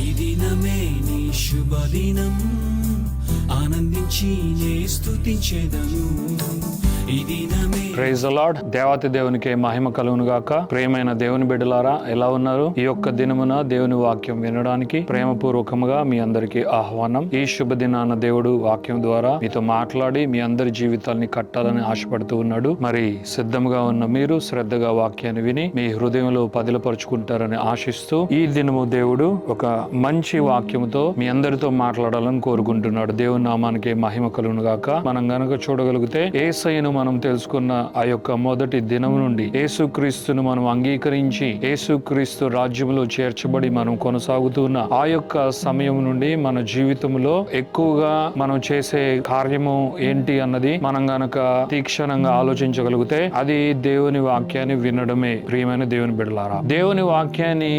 ఈ దినమే నీ శుభదినం, ఆనందించి నే స్తుతించెదను. ఈ దినమే ప్రైజ్ ది లార్డ్. దేవాతి దేవునికి మహిమ కలుగును గాక. ప్రియమైన దేవుని బిడ్డలారా, ఎలా ఉన్నారు? ఈ యొక్క దినమున దేవుని వాక్యం వినడానికి ప్రేమపూర్వకముగా మీ అందరికి ఆహ్వానం. ఈ శుభ దినాన దేవుడు వాక్యం ద్వారా మీతో మాట్లాడి మీ అందరి జీవితాల్ని కట్టాలని ఆశపడుతూ ఉన్నాడు. మరి సిద్ధంగా ఉన్న మీరు శ్రద్ధగా వాక్యాన్ని విని మీ హృదయంలో పదిలపరుచుకుంటారని ఆశిస్తూ, ఈ దినము దేవుడు ఒక మంచి వాక్యముతో మీ అందరితో మాట్లాడాలని కోరుకుంటున్నాడు. దేవుని నామానికి మహిమ కలుగును గాక. మనం గనక చూడగలిగితే, యేసయ్యను మనం తెలుసుకున్న ఆ యొక్క మొదటి దినం నుండి యేసుక్రీస్తును మనం అంగీకరించి యేసుక్రీస్తు రాజ్యంలో చేర్చబడి మనం కొనసాగుతున్న ఆ యొక్క సమయం నుండి మన జీవితంలో ఎక్కువగా మనం చేసే కార్యము ఏంటి అన్నది మనం గనక తీక్షణంగా ఆలోచించగలిగితే, అది దేవుని వాక్యాన్ని వినడమే. ప్రియమైన దేవుని బిడ్డలారా, దేవుని వాక్యాన్ని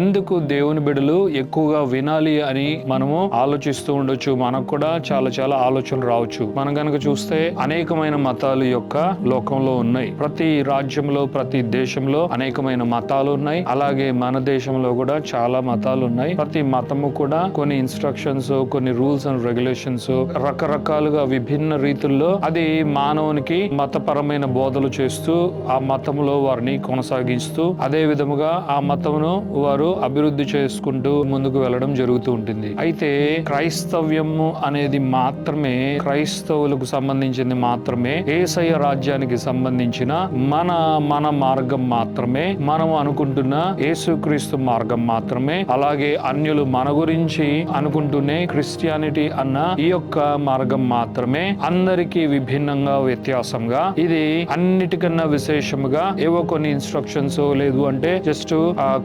ఎందుకు దేవుని బిడ్డలు ఎక్కువగా వినాలి అని మనము ఆలోచిస్తూ ఉండొచ్చు. మనకు కూడా చాలా చాలా ఆలోచనలు రావచ్చు. మనం గనక చూస్తే అనేకమైన మతాలు యొక్క లోకంలో ఉన్నాయి. ప్రతి రాజ్యంలో, ప్రతి దేశంలో అనేకమైన మతాలు ఉన్నాయి. అలాగే మన దేశంలో కూడా చాలా మతాలు ఉన్నాయి. ప్రతి మతము కూడా కొన్ని ఇన్స్ట్రక్షన్స్, కొన్ని రూల్స్ అండ్ రెగ్యులేషన్స్, రకరకాలుగా విభిన్న రీతుల్లో అది మానవునికి మతపరమైన బోధలు చేస్తూ ఆ మతములో వారిని కొనసాగిస్తూ అదే విధముగా ఆ మతమును వారు అభివృద్ధి చేసుకుంటూ ముందుకు వెళ్ళడం జరుగుతూ ఉంటుంది. అయితే క్రైస్తవ్యము అనేది మాత్రమే, క్రైస్తవులకు సంబంధించింది మాత్రమే, యేసయ్య రాజ్యానికి సంబంధించిన మన మార్గం మాత్రమే, మనం అనుకుంటున్న యేసుక్రీస్తు మార్గం మాత్రమే. అలాగే అన్యులు మన గురించి అనుకుంటూనే క్రిస్టియానిటీ అన్న ఈ యొక్క మార్గం మాత్రమే. అందరికీ విభిన్నంగా, వ్యత్యాసంగా, ఇది అన్నిటికన్నా విశేషముగా ఏవో కొన్ని ఇన్స్ట్రక్షన్స్, లేదు అంటే జస్ట్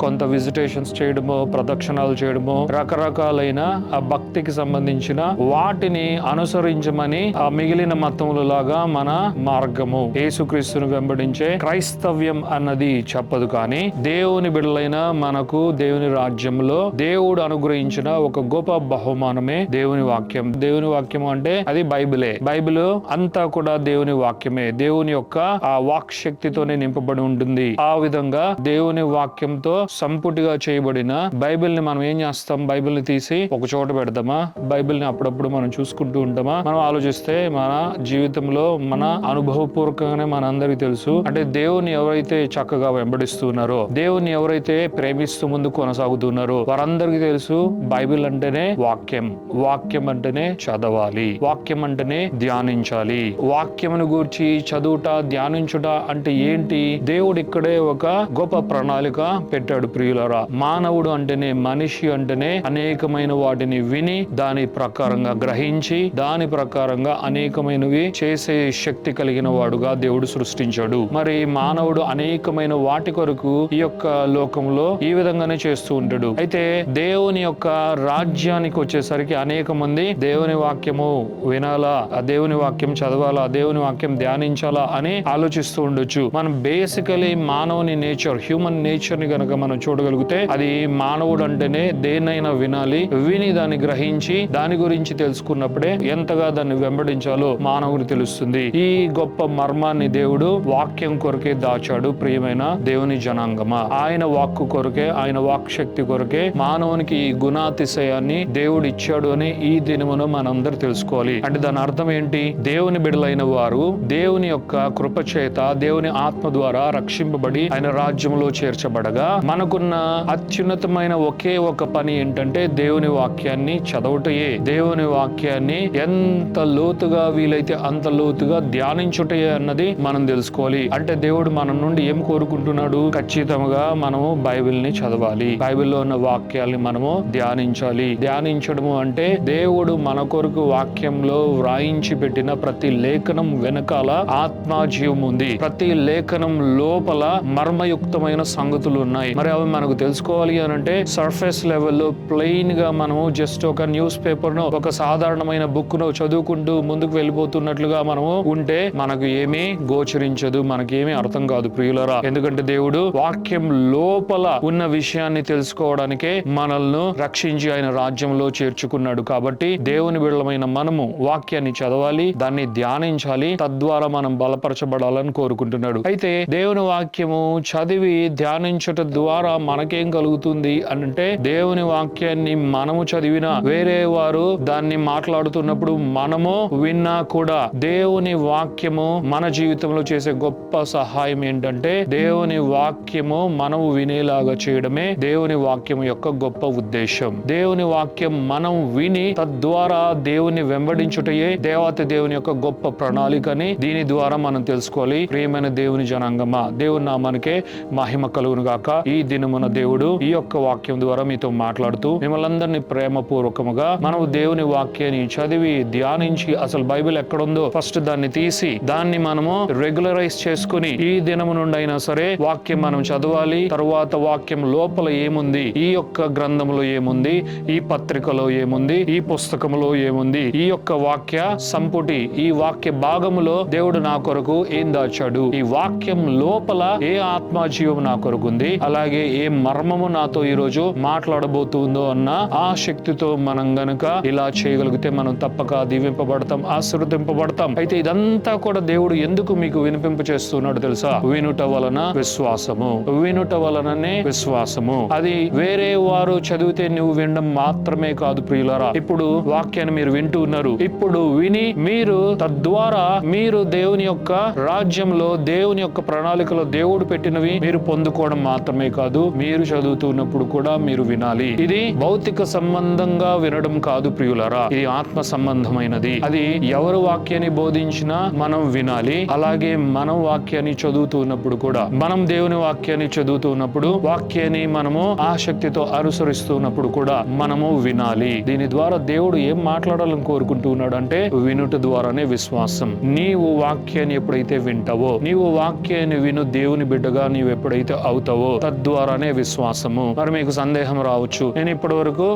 కొంత విజిటేషన్స్ చేయడమో, ప్రదక్షిణాలు చేయడమో, రకరకాలైన ఆ భక్తికి సంబంధించిన వాటిని అనుసరించమని ఆ మిగిలిన మతముల లాగా మన మార్గము, యేసుక్రీస్తును వెంబడించే క్రైస్తవ్యం అన్నది చెప్పదు. కానీ దేవుని బిడ్డలైన మనకు దేవుని రాజ్యంలో దేవుడు అనుగ్రహించిన ఒక గొప్ప బహుమానమే దేవుని వాక్యం. దేవుని వాక్యం అంటే అది బైబిలే. బైబిల్ అంతా కూడా దేవుని వాక్యమే. దేవుని యొక్క ఆ వాక్ శక్తితోనే నింపబడి ఉంటుంది. ఆ విధంగా దేవుని వాక్యంతో సంపుటిగా చేయబడిన బైబిల్ ని మనం ఏం చేస్తాం? బైబిల్ ని తీసి ఒక చోట పెడతామా? బైబిల్ ని అప్పుడప్పుడు మనం చూసుకుంటూ ఉంటామా? మనం ఆలోచిస్తే మన జీవితంలో మన అనుభవపూర్వకంగానే మనందరికీ తెలుసు. అంటే దేవుని ఎవరైతే చక్కగా వెంబడిస్తున్నారో, దేవుని ఎవరైతే ప్రేమిస్తూ ముందు కొనసాగుతున్నారో వారందరికీ తెలుసు బైబిల్ అంటేనే వాక్యం, వాక్యం అంటేనే చదవాలి, వాక్యం అంటేనే ధ్యానించాలి. వాక్యమును గూర్చి చదువుట, ధ్యానించుట అంటే ఏంటి? దేవుడు ఇక్కడే ఒక గొప్ప ప్రణాళిక పెట్టాడు. ప్రియులారా, మానవుడు అంటేనే, మనిషి అంటేనే అనేకమైన వాటిని విని దాని ప్రకారంగా గ్రహించి దాని ప్రకారంగా అనేకమైనవి చేసే శక్తి కలిగిన వాడుగా దేవుడు సృష్టించాడు. మరి మానవుడు అనేకమైన వాటి కొరకు ఈ యొక్క లోకంలో ఈ విధంగానే చేస్తూ ఉంటాడు. అయితే దేవుని యొక్క రాజ్యానికి వచ్చేసరికి అనేక మంది దేవుని వాక్యము వినాలా, ఆ దేవుని వాక్యం చదవాలా, దేవుని వాక్యం ధ్యానించాలా అని ఆలోచిస్తూ ఉండొచ్చు. మనం బేసికలీ మానవుని నేచర్, హ్యూమన్ నేచర్ ని గనక మనం చూడగలిగితే, అది మానవుడు అంటేనే దేన్నైనా వినాలి, విని దాన్ని గ్రహించి దాని గురించి తెలుసుకున్నప్పుడే ఎంతగా దాన్ని వెంబడించాలో మానవుడు తెలుస్తుంది. ఈ గొప్ప మర్మాన్ని దేవుడు వాక్యం కొరకే దాచాడు. ప్రియమైన దేవుని జనాంగమా, ఆయన వాక్కు కొరకే, ఆయన వాక్ శక్తి కొరకే మానవునికి ఈ గుణాతిశయాన్ని దేవుడు ఇచ్చాడు అని ఈ దినమున మనందరూ తెలుసుకోవాలి. అంటే దాని అర్థం ఏంటి? దేవుని బిడ్డలైన వారు దేవుని యొక్క కృప చేత, దేవుని ఆత్మ ద్వారా రక్షింపబడి ఆయన రాజ్యంలో చేర్చబడగా, మనకున్న అత్యున్నతమైన ఒకే ఒక పని ఏంటంటే దేవుని వాక్యాన్ని చదవటయే. దేవుని వాక్యాన్ని ఎంత లోతుగా వీలైతే అంత లోతుగా ధ్యానించుటయే అన్నది మనం తెలుసుకోవాలి. అంటే దేవుడు మన నుండి ఏం కోరుకుంటున్నాడు? ఖచ్చితంగా మనము బైబిల్ ని చదవాలి, బైబిల్లో ఉన్న వాక్యాల్ని మనము ధ్యానించాలి. ధ్యానించడము అంటే దేవుడు మన కొరకు వాక్యంలో వ్రాయించి పెట్టిన ప్రతి లేఖనం వెనకాల ఆత్మజీవం ఉంది. ప్రతి లేఖనం లోపల మర్మయుక్తమైన సంగతులు ఉన్నాయి. మరి అవి మనకు తెలుసుకోవాలి అని అంటే సర్ఫేస్ లెవెల్లో ప్లెయిన్ గా మనము జస్ట్ ఒక న్యూస్ పేపర్ ను, ఒక సాధారణమైన బుక్ ను చదువుకుంటూ ముందుకు వెళ్ళిపోతున్నట్లుగా మనము ఉంటే మనకు ఏమీ గోచరించదు, మనకేమీ అర్థం కాదు ప్రియులరా. ఎందుకంటే దేవుడు వాక్యం లోపల ఉన్న విషయాన్ని తెలుసుకోవడానికే మనల్ని రక్షించి ఆయన రాజ్యంలో చేర్చుకున్నాడు. కాబట్టి దేవుని బిడ్డలమైన మనము వాక్యాన్ని చదవాలి, దాన్ని ధ్యానించాలి, తద్వారా మనం బలపరచబడాలని కోరుకుంటున్నాడు. అయితే దేవుని వాక్యము చదివి ధ్యానించటం ద్వారా మనకేం కలుగుతుంది అంటే, దేవుని వాక్యాన్ని మనము చదివినా వేరే వారు దాన్ని మాట్లాడుతున్నప్పుడు మనము విన్నా కూడా దేవుని వాక్యము మన జీవితంలో చేసే గొప్ప సహాయం ఏంటంటే, దేవుని వాక్యము మనము వినేలాగా చేయడమే దేవుని వాక్యం యొక్క గొప్ప ఉద్దేశం. దేవుని వాక్యం మనం విని తద్వారా దేవుని వెంబడించుటయే దేవత దేవుని యొక్క గొప్ప ప్రణాళికని దీని ద్వారా మనం తెలుసుకోవాలి. ప్రియమైన దేవుని జనాంగమా, దేవుని నామానికే మహిమ కలుగును గాక. ఈ దినమున దేవుడు ఈ యొక్క వాక్యం ద్వారా మీతో మాట్లాడుతూ మిమ్మల్ని ప్రేమపూర్వకముగా మనము దేవుని వాక్యాన్ని చదివి ధ్యానించి అసలు బైబిల్ ఎక్కడుందో ఫస్ట్ దాన్ని తీసి దాన్ని మనము రెగ్యులరైజ్ చేసుకుని ఈ దినము నుండి అయినా సరే వాక్యం మనం చదవాలి. తరువాత వాక్యం లోపల ఏముంది, ఈ యొక్క గ్రంథంలో ఏముంది, ఈ పత్రికలో ఏముంది, ఈ పుస్తకంలో ఏముంది, ఈ యొక్క వాక్య సంపుటి, ఈ వాక్య భాగములో దేవుడు నా కొరకు ఏం దాచాడు, ఈ వాక్యం లోపల ఏ ఆత్మజీవం నా కొరకు ఉంది, అలాగే ఏ మర్మము నాతో ఈ రోజు మాట్లాడబోతుందో అన్న ఆ శక్తితో మనం గనుక ఇలా చేయగలిగితే మనం తప్పక దీవింపబడతాం, ఆశీర్వదింపబడతాం. అయితే ఇదంతా కూడా దేవుడు ఎందుకు మీకు వినిపింప చేస్తున్నాడు తెలుసా? వినుట వలన విశ్వాసము, వినుట వలననే విశ్వాసము. అది వేరే వారు చదివితే నువ్వు వినడం మాత్రమే కాదు ప్రియులారా. ఇప్పుడు వాక్యాన్ని మీరు వింటూ ఉన్నారు. ఇప్పుడు విని మీరు తద్వారా మీరు దేవుని యొక్క రాజ్యంలో, దేవుని యొక్క ప్రణాళికలో దేవుడు పెట్టినవి మీరు పొందుకోవడం మాత్రమే కాదు, మీరు చదువుతున్నప్పుడు కూడా మీరు వినాలి. ఇది భౌతిక సంబంధంగా వినడం కాదు ప్రియులారా, ఇది ఆత్మ సంబంధమైనది. అది ఎవరు వాక్యాన్ని బోధించినా మనం వినాలి. అలాగే మనం వాక్యాన్ని చదువుతున్నప్పుడు కూడా, మనం దేవుని వాక్యాన్ని చదువుతున్నప్పుడు వాక్యాన్ని మనము ఆసక్తితో అనుసరిస్తున్నప్పుడు కూడా మనము వినాలి. దీని ద్వారా దేవుడు ఏం మాట్లాడాలని కోరుకుంటున్నాడు అంటే, వినుట ద్వారానే విశ్వాసం. నీవు వాక్యాన్ని ఎప్పుడైతే వింటావో, నీవు వాక్యాన్ని విను దేవుని బిడ్డగా నీవు ఎప్పుడైతే అవుతావో తద్వారానే విశ్వాసము. మరి మీకు సందేహం రావచ్చు, నేను ఇప్పటి వరకు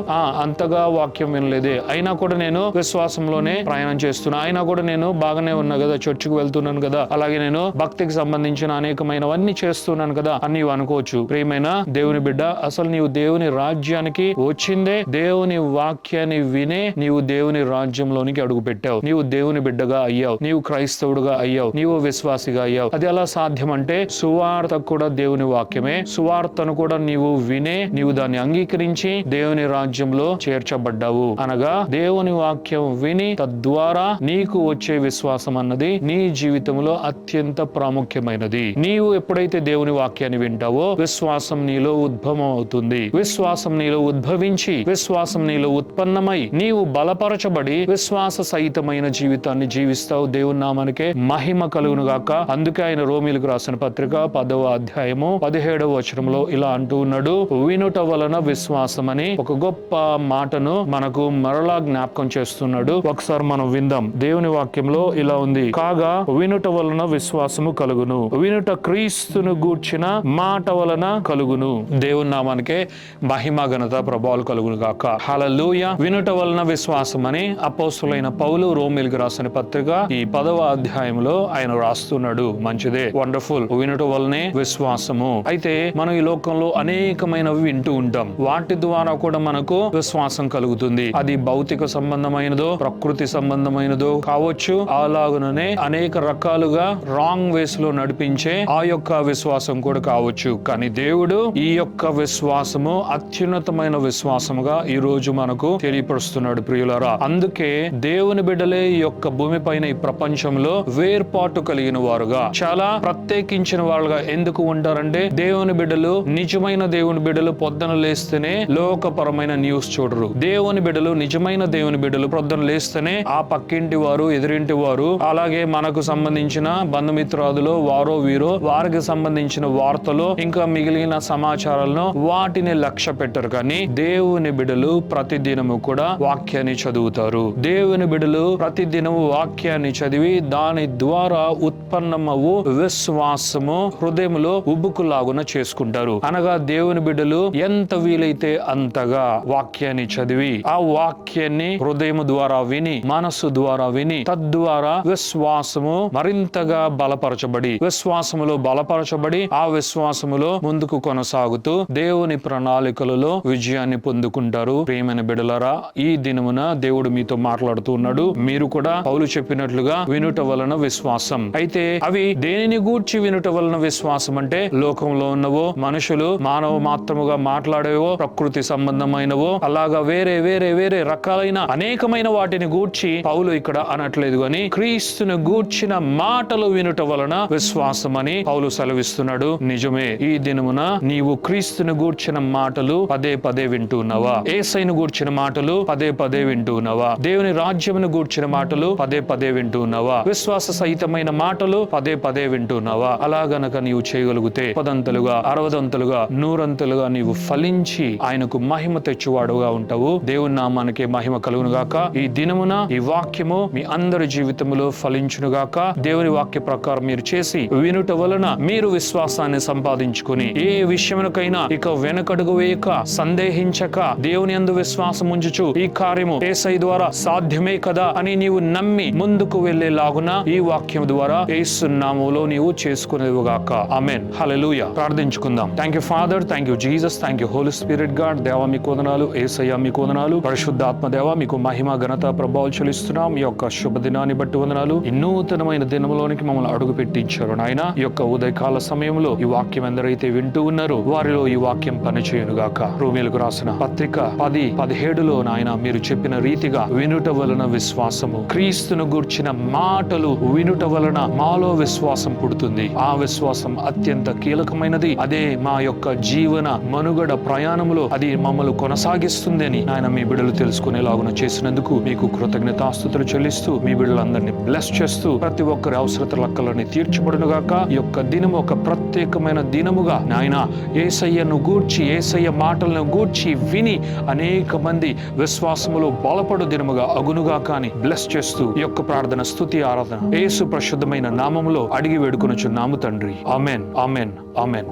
అంతగా వాక్యం వినలేదే, అయినా కూడా నేను విశ్వాసంలోనే ప్రయాణం చేస్తున్నా, అయినా కూడా నేను బాగానే ఉన్నా కదా, చర్చికి వెళ్తున్నాను కదా, అలాగే నేను భక్తికి సంబంధించిన అనేకమైనవన్నీ చేస్తున్నాను కదా అని నీవు అనుకోవచ్చు. ప్రియమైన దేవుని బిడ్డ, అసలు నీవు దేవుని రాజ్యానికి వచ్చిందే దేవుని వాక్యాన్ని వినే నీవు దేవుని రాజ్యంలోనికి అడుగు పెట్టావు. నీవు దేవుని బిడ్డగా అయ్యావు, నీవు క్రైస్తవుడుగా అయ్యావు, నీవు విశ్వాసిగా అయ్యావు. అది ఎలా సాధ్యం అంటే, సువార్త కూడా దేవుని వాక్యమే. సువార్తను కూడా నీవు వినే, నీవు దాన్ని అంగీకరించి దేవుని రాజ్యంలో చేర్చబడ్డావు. అనగా దేవుని వాక్యం విని తద్వారా నీకు వచ్చే విశ్వాసం అన్నది నీ జీవితంలో అత్యంత ప్రాముఖ్యమైనది. నీవు ఎప్పుడైతే దేవుని వాక్యాన్ని వింటావో విశ్వాసం నీలో ఉద్భవం అవుతుంది. విశ్వాసం నీలో ఉద్భవించి, విశ్వాసం నీలో ఉత్పన్నమై నీవు బలపరచబడి విశ్వాస సహితమైన జీవితాన్ని జీవిస్తావు. దేవుని నామానికే మహిమ కలుగును గాక. అందుకే ఆయన రోమీలకు రాసిన పత్రిక 10వ అధ్యాయము 17వ వచనంలో ఇలా అంటూ ఉన్నాడు, వినుట వలన విశ్వాసం అని ఒక గొప్ప మాటను మనకు మరలా జ్ఞాపకం చేస్తున్నాడు. ఒకసారి మనం విందాం. దేవుని వాక్యంలో ఇలా ఉంది, కాగా వినుట వలన విశ్వాసము కలుగును, వినుట క్రీస్తును గూర్చిన మాట వలన కలుగును. దేవుని నామానికే మహిమ ఘనత ప్రభావాలు కలుగును గాక. హల్లెలూయా. వినుట వలన విశ్వాసం అని అపోస్తలుడైన పౌలు రోమీయులకు రాసిన పత్రిక ఈ 10వ అధ్యాయంలో ఆయన రాస్తున్నాడు. మంచిదే, వండర్ఫుల్. వినుట వలనే విశ్వాసము. అయితే మనం ఈ లోకంలో అనేకమైనవి వింటూ ఉంటాం, వాటి ద్వారా కూడా మనకు విశ్వాసం కలుగుతుంది. అది భౌతిక సంబంధమైనదో ప్రకృతి సంబంధమైనదో కావచ్చు, అలాగనే అనేక రకాలుగా రాంగ్ వేస్ లో నడిపించే ఆ యొక్క విశ్వాసం కూడా కావచ్చు. కానీ దేవుడు ఈ యొక్క విశ్వాసము అత్యున్నతమైన విశ్వాసముగా ఈ రోజు మనకు తెలియపరుస్తున్నాడు ప్రియులారా. అందుకే దేవుని బిడ్డలే ఈ యొక్క భూమి పైన ఈ ప్రపంచంలో వేర్పాటు కలిగిన వారుగా, చాలా ప్రత్యేకించిన వాళ్ళుగా ఎందుకు ఉంటారంటే, దేవుని బిడ్డలు, నిజమైన దేవుని బిడ్డలు పొద్దున లేస్తేనే లోకపరమైన న్యూస్ చూడరు. దేవుని బిడ్డలు, నిజమైన దేవుని బిడ్డలు పొద్దున లేస్తేనే ఆ పక్కింటి వారు, ఎదురింటి వారు, అలాగే మనకు సంబంధించిన బంధుమిత్రాదులు వారో వీరో వారికి సంబంధించిన వార్తలు ఇంకా మిగిలిన సమాచారాలను వాటిని లక్ష్య పెట్టరు. కానీ దేవుని బిడ్డలు ప్రతిదినము కూడా వాక్యాన్ని చదువుతారు. దేవుని బిడ్డలు ప్రతిదినము వాక్యాన్ని చదివి దాని ద్వారా ఉత్పన్నమవు విశ్వాసము హృదయంలో ఉబ్బుకులాగున చేసుకుంటారు. అనగా దేవుని బిడ్డలు ఎంత వీలైతే అంతగా వాక్యాన్ని చదివి ఆ వాక్యాన్ని విని, హృదయం ద్వారా విని, మనస్సు ద్వారా విని, తద్వారా విశ్వాసము మరింతగా బలపరచబడి, విశ్వాసములో బలపరచబడి ఆ విశ్వాసములో ముందుకు కొనసాగుతూ దేవుని ప్రణాళికలలో విజయాన్ని పొందుకుంటారు. ప్రియమైన బిడ్డలారా, ఈ దినమున దేవుడు మీతో మాట్లాడుతూ ఉన్నాడు. మీరు కూడా పౌలు చెప్పినట్లుగా వినుట వలన విశ్వాసం. అయితే అవి దేనిని గూర్చి వినుట వలన విశ్వాసం అంటే లోకంలో ఉన్నవో, మనుషులు మానవ మాత్రముగా మాట్లాడేవో, ప్రకృతి సంబంధమైనవో, అలాగా వేరే వేరే వేరే రకాలైన అనేకమైన వాటిని గూర్చి పౌలు ఇక్కడ అనట్లేదు గాని క్రీస్తును గూర్చిన మాటలు వినుట వలన విశ్వాసం అని పౌలు సెలవిస్తున్నాడు. నిజమే, ఈ దినమున నీవు క్రీస్తును గూర్చిన మాటలు పదే పదే వింటున్నావా? యేసయ్యను గూర్చిన మాటలు పదే పదే వింటున్నావా? దేవుని రాజ్యమును గూర్చిన మాటలు పదే పదే వింటున్నావా? విశ్వాస సహితమైన మాటలు పదే పదే వింటున్నావా? అలా గనక నీవు చేయగలిగితే పదంతలుగా, 60 100 నీవు ఫలించి ఆయనకు మహిమ తెచ్చువాడుగా ఉంటావు. దేవుని నామానికి మహిమ కలుగును గాక. ఈ దినమున ఈ వాక్యము మీ అందరి జీవితంలో ఫలించును గాక. దేవుని వాక్య ప్రకారం మీరు చేసి వినుట వలన మీరు విశ్వాసాన్ని సంపాదించుకుని ఏ విషయమునకైనా ఇక వెనకడుగు వేయక, సందేహించక, దేవుని యందు విశ్వాసం ఉంచుచు ఈ కార్యము యేసయ్య ద్వారా సాధ్యమే కదా అని నీవు నమ్మి ముందుకు వెళ్లేలాగున ఈ వాక్యం ద్వారా యేసు నామములో నీవు చేసుకునేవుగాక. ఆమేన్. హల్లెలూయా. ప్రార్థించుకుందాం. Thank you father, thank you Jesus, thank you holy spirit God. దేవా మీకు వందనాలు, యేసయ్య మీకు వందనాలు, పరిశుద్ధాత్మ దేవా మీకు మహిమ ఘనత ప్రభావాలు చెల్లిస్తున్నాం. ఈ యొక్క శుభదినాన్ని బట్టి వందనాలు. ఈ నూతనమైన దినములోనికి మమ్మల్ని అడుగు పెట్టించారు నాయన. ఈ యొక్క ఉదయకాల సమయంలో ఈ వాక్యం ఎందరైతే వింటూ ఉన్నారో వారిలో ఈ వాక్యం పనిచేయునుగాక. రోమీయులకు రాసిన పత్రిక 10:17 నాయన మీరు చెప్పిన రీతిగా వినుట వలన విశ్వాసము, క్రీస్తును గూర్చిన మాటలు వినుట వలన మాలో విశ్వాసం పుడుతుంది. ఆ విశ్వాసం అత్యంత కీలకమైనది. అదే మా యొక్క జీవన మనుగడ ప్రయాణములో అది మమ్మల్ని కొనసాగిస్తుంది అని నాయన మీ బిడ్డలు తెలుసుకునేలాగున చేసినందుకు మీకు కృతజ్ఞతాస్తుతులు చెల్లిస్తూ మీ బిడ్డలందరినీ బ్లెస్ చేస్తూ ప్రతి ఒక్కరి అవసరత లెక్కలని తీర్చబడునుగాక. ఈ యొక్క దినము ఒక ప్రత్యేకమైన దినముగా నాయన యేసయ్యను గూర్చి, యేసయ్య మాటలను గూర్చి విని అనేక మంది విశ్వాసములో బలపడు దినముగా అగునుగాక అని బ్లెస్ చేస్తూ ఈ యొక్క ప్రార్థన, స్తుతి, ఆరాధన యేసు పరిశుద్ధమైన నామములో అడిగి వేడుకొనుచున్నాము తండ్రి. Amen, amen, amen.